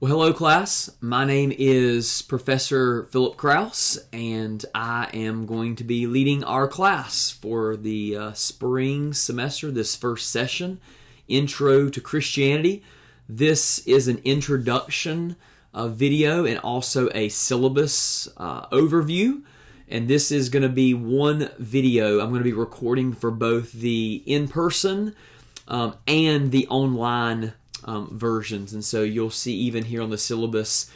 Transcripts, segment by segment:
Well, hello class. My name is Professor Philip Kraus, and I am going to be leading our class for the spring semester, this first session, Intro to Christianity. This is an introduction video and also a syllabus overview, and this is going to be one video I'm going to be recording for both the in-person and the online versions. And so you'll see even here on the syllabus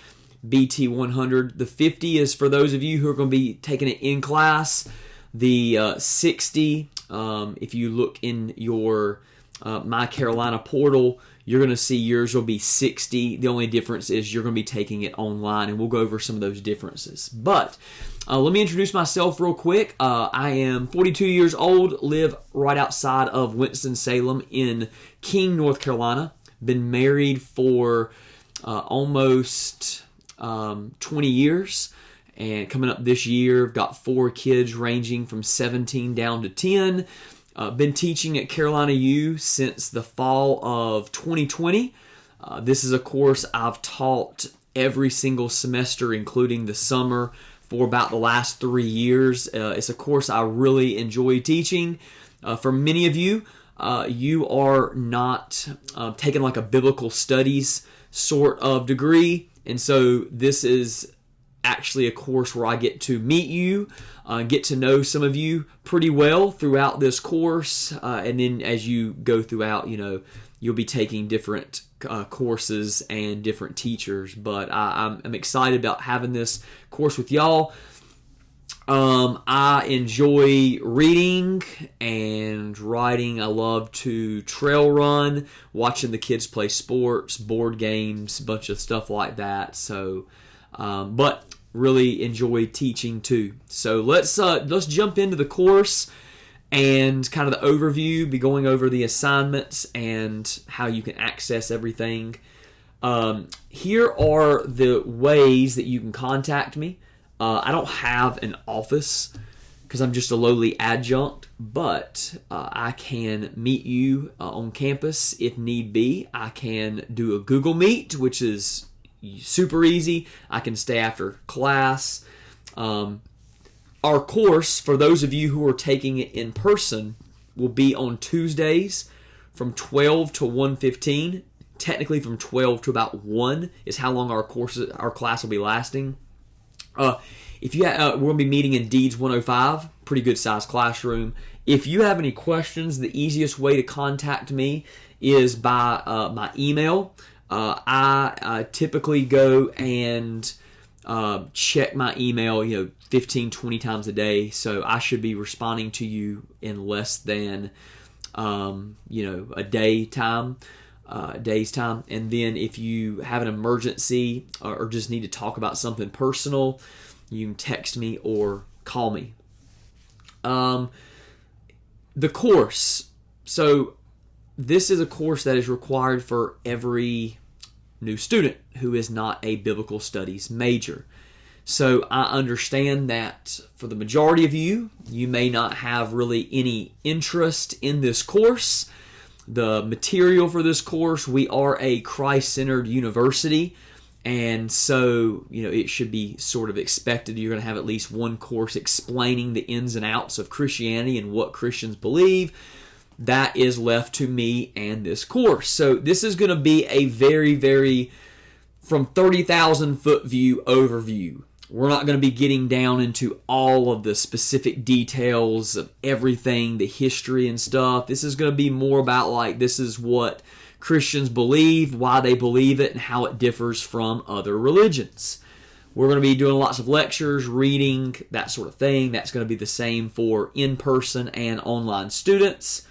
BT 100. The 50 is for those of you who are going to be taking it in class. The 60, if you look in your My Carolina portal, you're going to see yours will be 60. The only difference is you're going to be taking it online, and we'll go over some of those differences. But let me introduce myself real quick. I am 42 years old, live right outside of Winston-Salem in King, North Carolina. Been married for almost 20 years, and coming up this year, I've got 4 kids ranging from 17 down to 10. Been teaching at Carolina U since the fall of 2020. This is a course I've taught every single semester, including the summer, for about the last 3 years. It's a course I really enjoy teaching. For many of you, you are not taking like a biblical studies sort of degree, and so this is actually a course where I get to meet you, get to know some of you pretty well throughout this course, and then as you go throughout, you'll be taking different courses and different teachers. But I'm excited about having this course with y'all. I enjoy reading and writing. I love to trail run, watching the kids play sports, board games, a bunch of stuff like that. So, but really enjoy teaching too. So let's jump into the course and kind of the overview, be going over the assignments and how you can access everything. Here are the ways that you can contact me. I don't have an office because I'm just a lowly adjunct, but I can meet you on campus if need be. I can do a Google Meet, which is super easy. I can stay after class. Our course, for those of you who are taking it in person, will be on Tuesdays from 12 to 1:15. Technically from 12 to about 1 is how long our class will be lasting. If you we're going to be meeting in Deeds 105, pretty good sized classroom. If you have any questions, the easiest way to contact me is by my email. I typically go and check my email, 15, 20 times a day. So I should be responding to you in less than, a day's time. And then if you have an emergency or just need to talk about something personal, you can text me or call me. The course. So this is a course that is required for every new student who is not a biblical studies major. So I understand that for the majority of you, you may not have really any interest in this course. The material for this course, we are a Christ-centered university, and so it should be sort of expected you're going to have at least one course explaining the ins and outs of Christianity and what Christians believe. That is left to me and this course. So this is going to be a very, very from 30,000 foot view overview. We're not going to be getting down into all of the specific details of everything, the history and stuff. This is going to be more about this is what Christians believe, why they believe it, and how it differs from other religions. We're going to be doing lots of lectures, reading, that sort of thing. That's going to be the same for in-person and online students.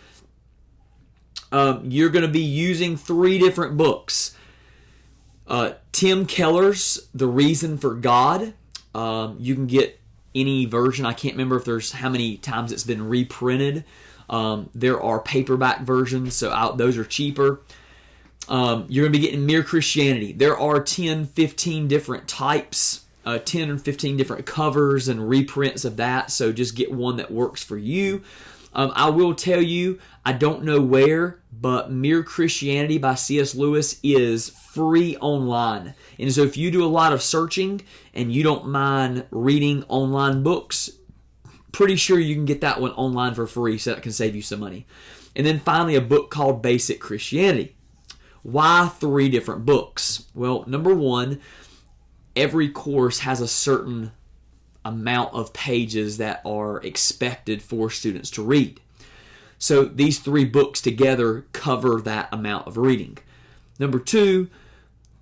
You're going to be using 3 different books. Tim Keller's The Reason for God. You can get any version. I can't remember if there's how many times it's been reprinted. There are paperback versions, so those are cheaper. You're going to be getting Mere Christianity. There are 10, 15 different types, 10 or 15 different covers and reprints of that, so just get one that works for you. I will tell you, I don't know where, but Mere Christianity by C.S. Lewis is free online. And so if you do a lot of searching and you don't mind reading online books, pretty sure you can get that one online for free, so that can save you some money. And then finally, a book called Basic Christianity. Why 3 different books? Well, number one, every course has a certain amount of pages that are expected for students to read. So these 3 books together cover that amount of reading. Number 2,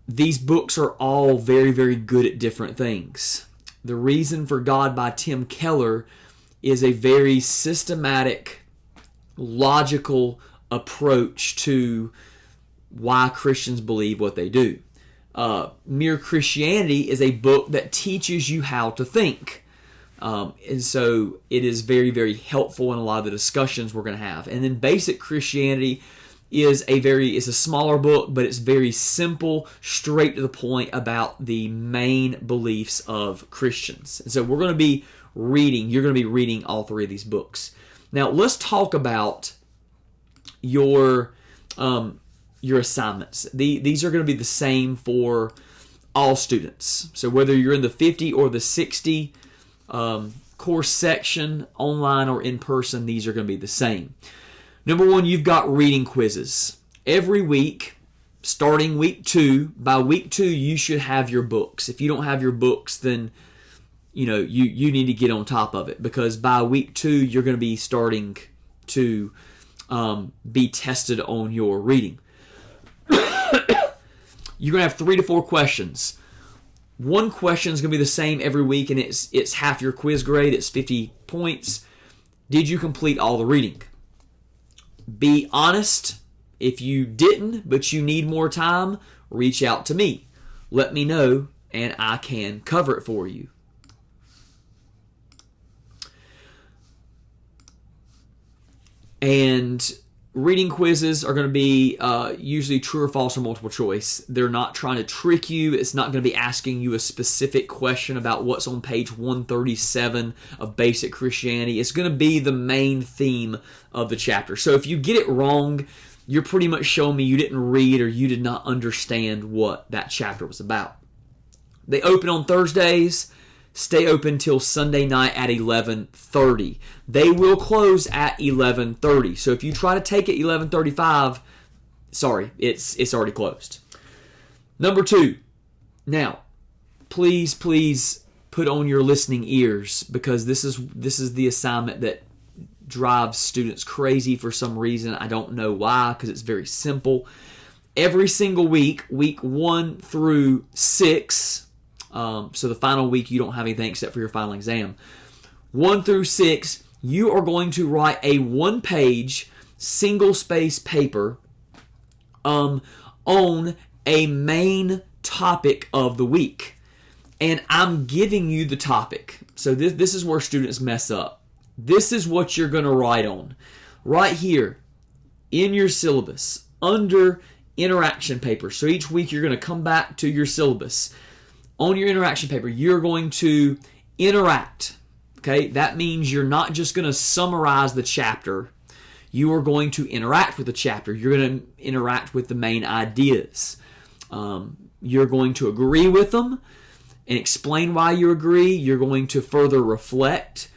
these books are all very, very good at different things. The Reason for God by Tim Keller is a very systematic, logical approach to why Christians believe what they do. Mere Christianity is a book that teaches you how to think. And so it is very, very helpful in a lot of the discussions we're going to have. And then Basic Christianity is a smaller book, but it's very simple, straight to the point about the main beliefs of Christians. And so you're going to be reading all 3 of these books. Now let's talk about your assignments. These are going to be the same for all students. So whether you're in the 50 or the 60 course section, online or in person, these are going to be the same. Number 1, you've got reading quizzes. Every week, starting week 2, by week 2, you should have your books. If you don't have your books, then you need to get on top of it, because by week 2, you're going to be starting to be tested on your reading. You're going to have 3 to 4 questions. One question is going to be the same every week, and it's half your quiz grade. It's 50 points. Did you complete all the reading? Be honest. If you didn't, but you need more time, reach out to me. Let me know, and I can cover it for you. And reading quizzes are going to be usually true or false or multiple choice. They're not trying to trick you. It's not going to be asking you a specific question about what's on page 137 of Basic Christianity. It's going to be the main theme of the chapter. So if you get it wrong, you're pretty much showing me you didn't read or you did not understand what that chapter was about. They open on Thursdays. Stay open till Sunday night at 11:30. They will close at 11:30. So if you try to take it 11:35, sorry, it's already closed. Number 2. Now, please put on your listening ears, because this is the assignment that drives students crazy for some reason. I don't know why, because it's very simple. Every single week 1 through 6. So the final week, you don't have anything except for your final exam. 1 through 6, you are going to write a 1-page, single-space paper on a main topic of the week. And I'm giving you the topic. So this is where students mess up. This is what you're going to write on. Right here, in your syllabus, under interaction paper. So each week, you're going to come back to your syllabus. On your interaction paper, you're going to interact. Okay, that means you're not just going to summarize the chapter. You are going to interact with the chapter. You're going to interact with the main ideas. You're going to agree with them and explain why you agree. You're going to further reflect.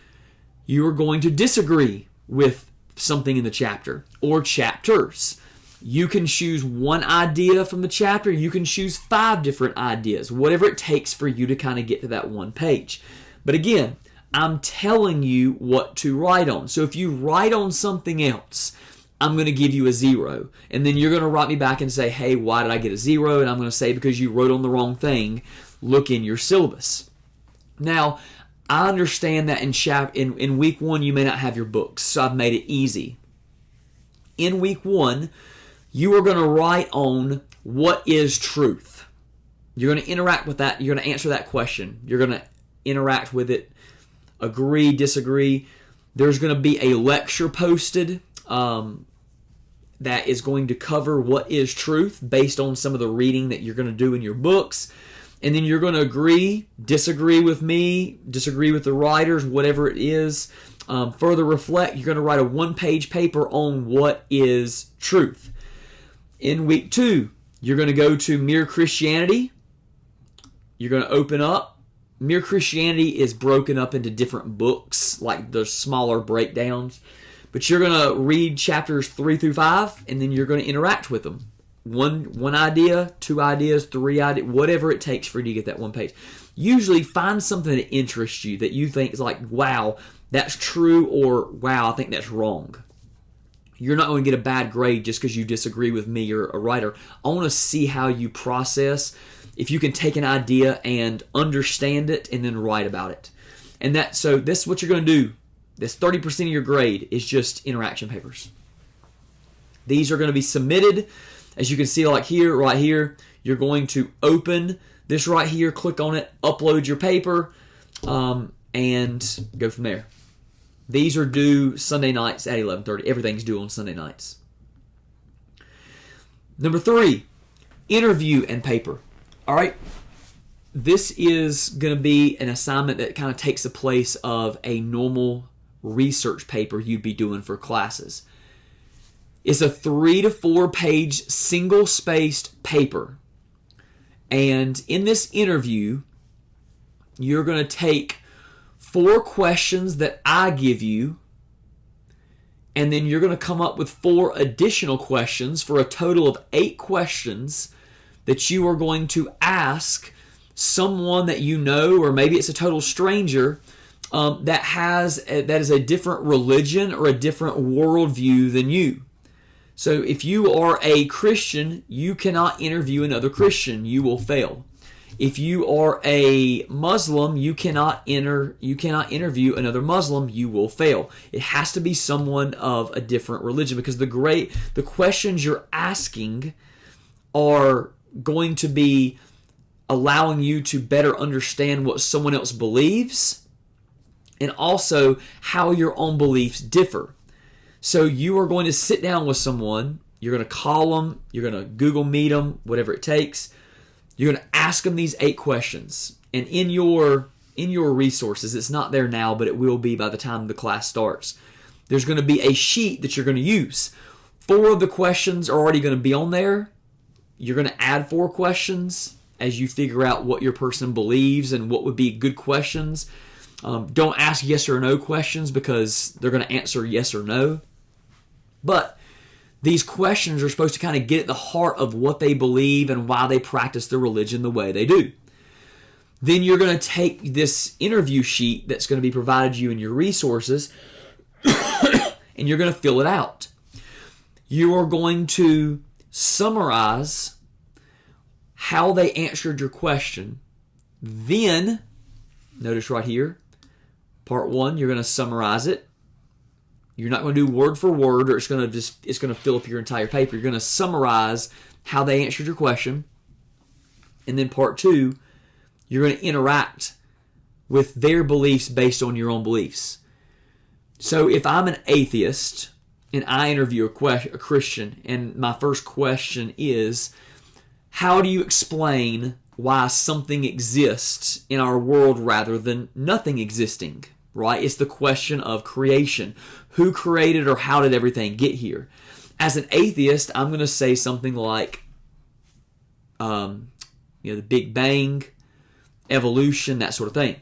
You are going to disagree with something in the chapter or chapters. You can choose one idea from the chapter. You can choose 5 different ideas, whatever it takes for you to kind of get to that 1 page. But again, I'm telling you what to write on. So if you write on something else, I'm going to give you a 0. And then you're going to write me back and say, hey, why did I get a 0? And I'm going to say, because you wrote on the wrong thing. Look in your syllabus. Now, I understand that in week 1, you may not have your books. So I've made it easy. In week 1, you are going to write on what is truth. You're going to interact with that. You're going to answer that question. You're going to interact with it, agree, disagree. There's going to be a lecture posted that is going to cover what is truth based on some of the reading that you're going to do in your books. And then you're going to agree, disagree with me, disagree with the writers, whatever it is. Further reflect, you're going to write a one-page paper on what is truth. In week 2, you're going to go to Mere Christianity. You're going to open up. Mere Christianity is broken up into different books, like the smaller breakdowns. But you're going to read chapters 3 through 5, and then you're going to interact with them. One idea, 2 ideas, 3 ideas, whatever it takes for you to get that one page. Usually find something that interests you, that you think is like, wow, that's true, or wow, I think that's wrong. You're not going to get a bad grade just because you disagree with me or a writer. I want to see how you process, if you can take an idea and understand it and then write about it. And so this is what you're going to do. This 30% of your grade is just interaction papers. These are going to be submitted. As you can see, like here, right here, you're going to open this right here, click on it, upload your paper, and go from there. These are due Sunday nights at 11:30. Everything's due on Sunday nights. Number 3, interview and paper. All right. This is going to be an assignment that kind of takes the place of a normal research paper you'd be doing for classes. It's a 3 to 4 page single-spaced paper. And in this interview, you're going to take 4 questions that I give you, and then you're going to come up with 4 additional questions for a total of 8 questions that you are going to ask someone that you know, or maybe it's a total stranger, that is a different religion or a different worldview than you. So if you are a Christian, you cannot interview another Christian. You will fail. If you are a Muslim, you cannot interview another Muslim. You will fail. It has to be someone of a different religion, because the questions you're asking are going to be allowing you to better understand what someone else believes, and also how your own beliefs differ. So you are going to sit down with someone, you're going to call them, you're going to Google Meet them, whatever it takes. You're going to ask them these 8 questions. And in your resources, it's not there now, but it will be by the time the class starts. There's going to be a sheet that you're going to use. 4 of the questions are already going to be on there. You're going to add 4 questions as you figure out what your person believes and what would be good questions. Don't ask yes or no questions, because they're going to answer yes or no. But these questions are supposed to kind of get at the heart of what they believe and why they practice their religion the way they do. Then you're going to take this interview sheet that's going to be provided you in your resources, and you're going to fill it out. You are going to summarize how they answered your question. Then, notice right here, part 1, you're going to summarize it. You're not going to do word for word, or it's going to fill up your entire paper. You're going to summarize how they answered your question. And then part 2, you're going to interact with their beliefs based on your own beliefs. So if I'm an atheist and I interview a Christian, and my first question is, how do you explain why something exists in our world rather than nothing existing? Right? It's the question of creation. Who created, or how did everything get here? As an atheist, I'm going to say something like, the Big Bang, evolution, that sort of thing.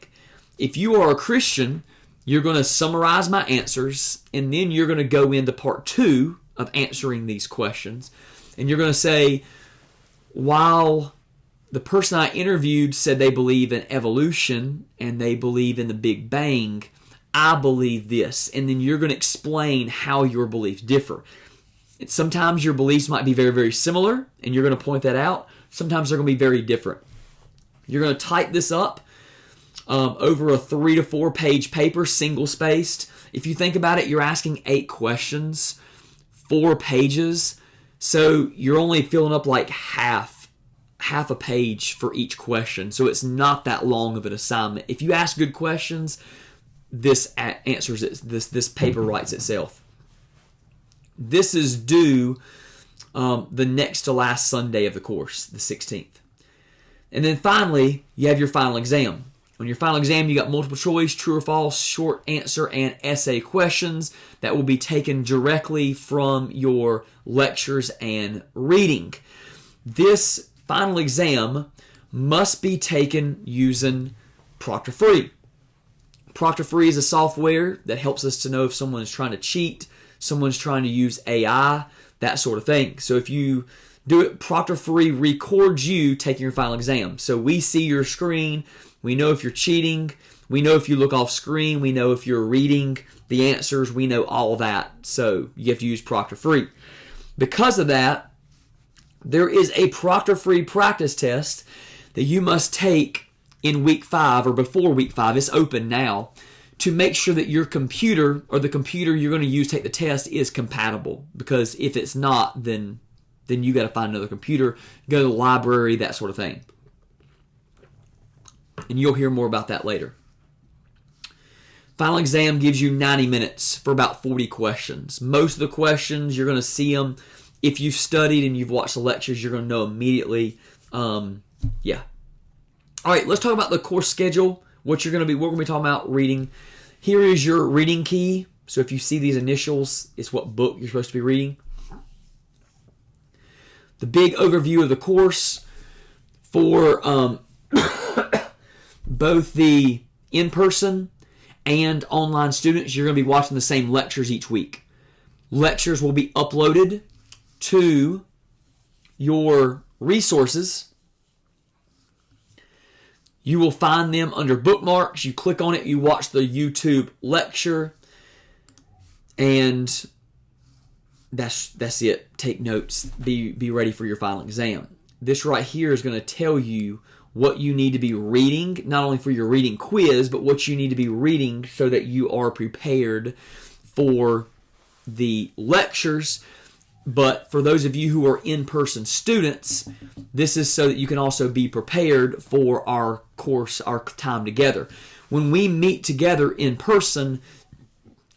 If you are a Christian, you're going to summarize my answers, and then you're going to go into part 2 of answering these questions. And you're going to say, while the person I interviewed said they believe in evolution and they believe in the Big Bang, I believe this. And then you're going to explain how your beliefs differ. And sometimes your beliefs might be very, very similar, and you're going to point that out. Sometimes they're going to be very different. You're going to type this up over a 3 to 4 page paper, single-spaced. If you think about it, you're asking 8 questions, 4 pages. So you're only filling up like half a page for each question. So it's not that long of an assignment. If you ask good questions, this answers it. This paper writes itself. This is due the next to last Sunday of the course, the 16th. And then finally, you have your final exam. On your final exam, you got multiple choice, true or false, short answer, and essay questions that will be taken directly from your lectures and reading. This final exam must be taken using Proctor Free. Proctor Free is a software that helps us to know if someone is trying to cheat, someone's trying to use AI, that sort of thing. So if you do it, Proctor Free records you taking your final exam. So we see your screen, we know if you're cheating, we know if you look off screen, we know if you're reading the answers, we know all that. So you have to use Proctor Free. Because of that, there is a Proctor Free practice test that you must take in week 5 or before week 5. It's open now, to make sure that your computer or the computer you're going to use to take the test is compatible. Because if it's not, then you got to find another computer, go to the library, that sort of thing. And you'll hear more about that later. Final exam gives you 90 minutes for about 40 questions. Most of the questions, you're going to see them. If you've studied and you've watched the lectures, you're going to know immediately. Yeah. All right, let's talk about the course schedule. What we're going to be talking about reading. Here is your reading key. So if you see these initials, it's what book you're supposed to be reading. The big overview of the course for both the in-person and online students. You're going to be watching the same lectures each week. Lectures will be uploaded to your resources. You will find them under bookmarks. You click on it, you watch the YouTube lecture, and that's it. Take notes. Be ready for your final exam. This right here is going to tell you what you need to be reading, not only for your reading quiz, but what you need to be reading so that you are prepared for the lectures. But for those of you who are in-person students, this is so that you can also be prepared for our course, our time together. When we meet together in person,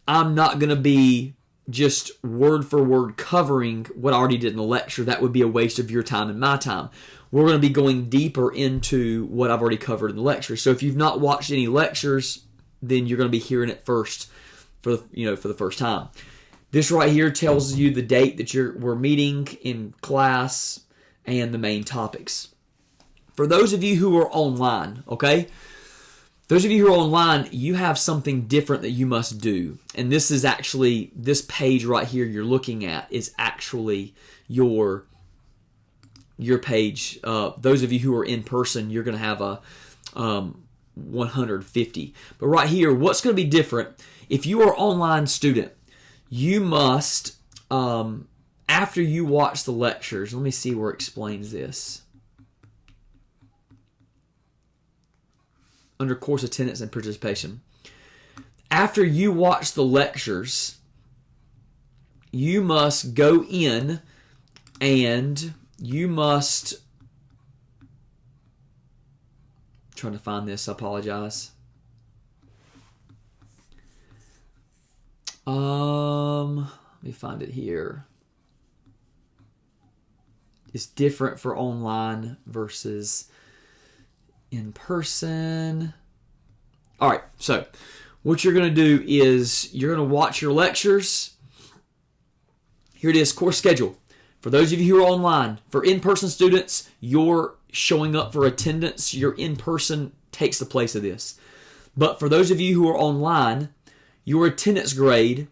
I'm not going to be just word for word covering what I already did in the lecture. That would be a waste of your time and my time. We're going to be going deeper into what I've already covered in the lecture. So if you've not watched any lectures, then you're going to be hearing it first for the first time. This right here tells you the date that we're meeting in class and the main topics. For those of you who are online, okay? Those of you who are online, you have something different that you must do. And this is actually, this page right here you're looking at is actually your page. Those of you who are in person, you're going to have a 150. But right here, what's going to be different, if you are an online student, you must, after you watch the lectures, let me see where it explains this. Under course attendance and participation. After you watch the lectures, you must go in and you must, I'm trying to find this, I apologize. Let me find it here. It's different for online versus in person. All right, so what you're going to do is you're going to watch your lectures. Here it is, course schedule. For those of you who are online, for in-person students, you're showing up for attendance. Your in-person takes the place of this. But for those of you who are online, your attendance grade,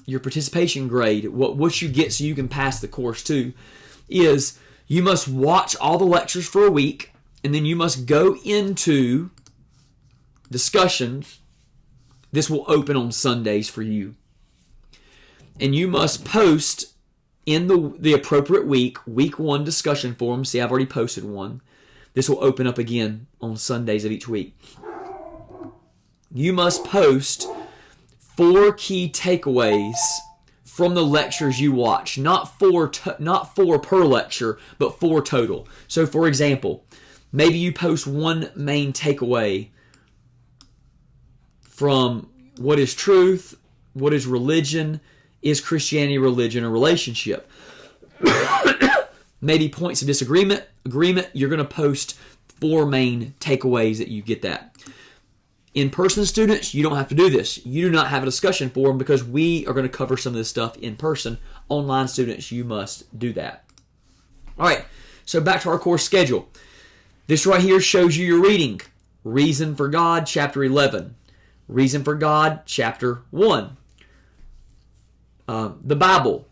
your participation grade, what you get so you can pass the course too, is you must watch all the lectures for a week, and then you must go into discussions. This will open on Sundays for you. And you must post in the appropriate week 1 discussion forum. See, I've already posted one. This will open up again on Sundays of each week. You must post 4 key takeaways from the lectures you watch. Not four per lecture, but 4 total. So for example, maybe you post 1 main takeaway from what is truth, what is religion, is Christianity religion or relationship. Maybe points of agreement, you're going to post 4 main takeaways that you get that. In-person students, you don't have to do this. You do not have a discussion forum because we are going to cover some of this stuff in person. Online students, you must do that. All right, so back to our course schedule. This right here shows you your reading. Reason for God, chapter 11. Reason for God, chapter 1. The Bible,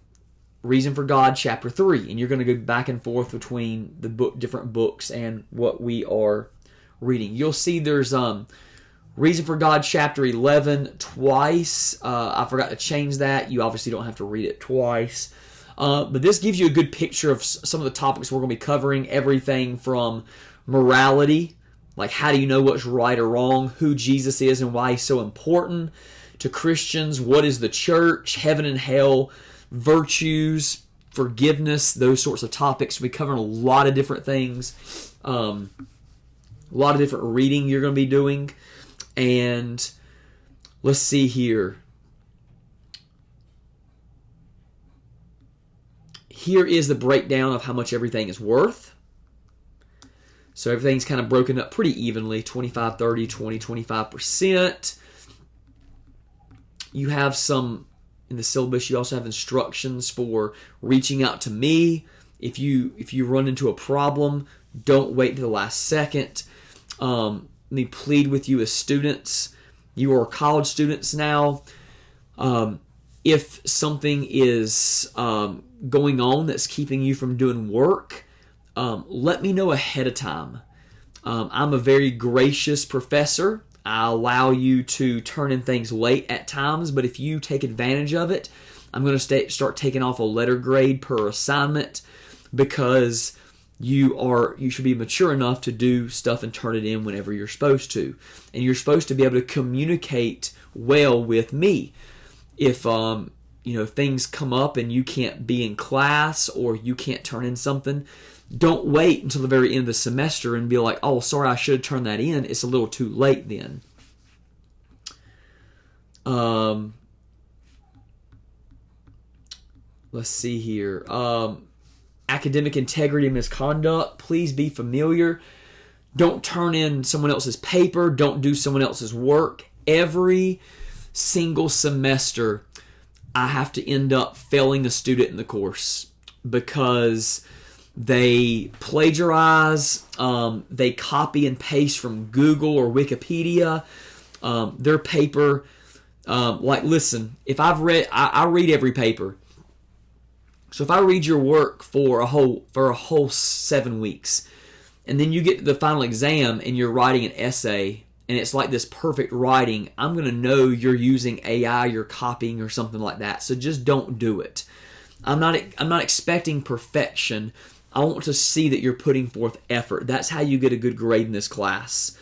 Reason for God, chapter 3. And you're going to go back and forth between the different books and what we are reading. You'll see there's Reason for God, chapter 11, twice. I forgot to change that. You obviously don't have to read it twice. But this gives you a good picture of some of the topics we're going to be covering. Everything from morality, like how do you know what's right or wrong, who Jesus is and why he's so important, to Christians, what is the church, heaven and hell, virtues, forgiveness, those sorts of topics. We cover a lot of different things, a lot of different reading you're going to be doing. And let's see here. Here is the breakdown of how much everything is worth. So everything's kind of broken up pretty evenly, 25, 30, 20, 25%. You have some, in the syllabus, you also have instructions for reaching out to me. If you run into a problem, don't wait to the last second. Let me plead with you as students. You are college students now. If something is going on that's keeping you from doing work, let me know ahead of time. I'm a very gracious professor. I allow you to turn in things late at times, but if you take advantage of it, I'm going to start taking off a letter grade per assignment, because you should be mature enough to do stuff and turn it in whenever you're supposed to. And you're supposed to be able to communicate well with me. If things come up and you can't be in class or you can't turn in something, don't wait until the very end of the semester and be like, oh, sorry, I should have turned that in. It's a little too late then. Let's see here. Academic integrity and misconduct. Please be familiar. Don't turn in someone else's paper. Don't do someone else's work. Every single semester, I have to end up failing a student in the course because they plagiarize, they copy and paste from Google or Wikipedia, their paper. Listen, if I read every paper. So if I read your work for a whole 7 weeks, and then you get to the final exam and you're writing an essay, and it's like this perfect writing, I'm going to know you're using AI, you're copying or something like that. So just don't do it. I'm not expecting perfection. I want to see that you're putting forth effort. That's how you get a good grade in this class.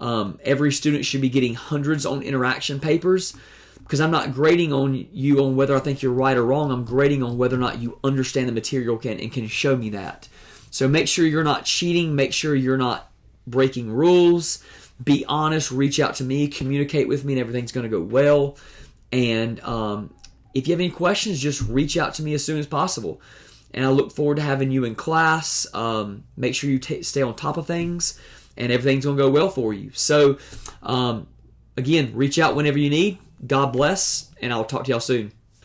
Every student should be getting hundreds on interaction papers, because I'm not grading on you on whether I think you're right or wrong. I'm grading on whether or not you understand the material and can show me that. So make sure you're not cheating. Make sure you're not breaking rules. Be honest. Reach out to me. Communicate with me, and everything's going to go well. And if you have any questions, just reach out to me as soon as possible. And I look forward to having you in class. Make sure you stay on top of things, and everything's going to go well for you. So, again, reach out whenever you need. God bless, and I'll talk to y'all soon.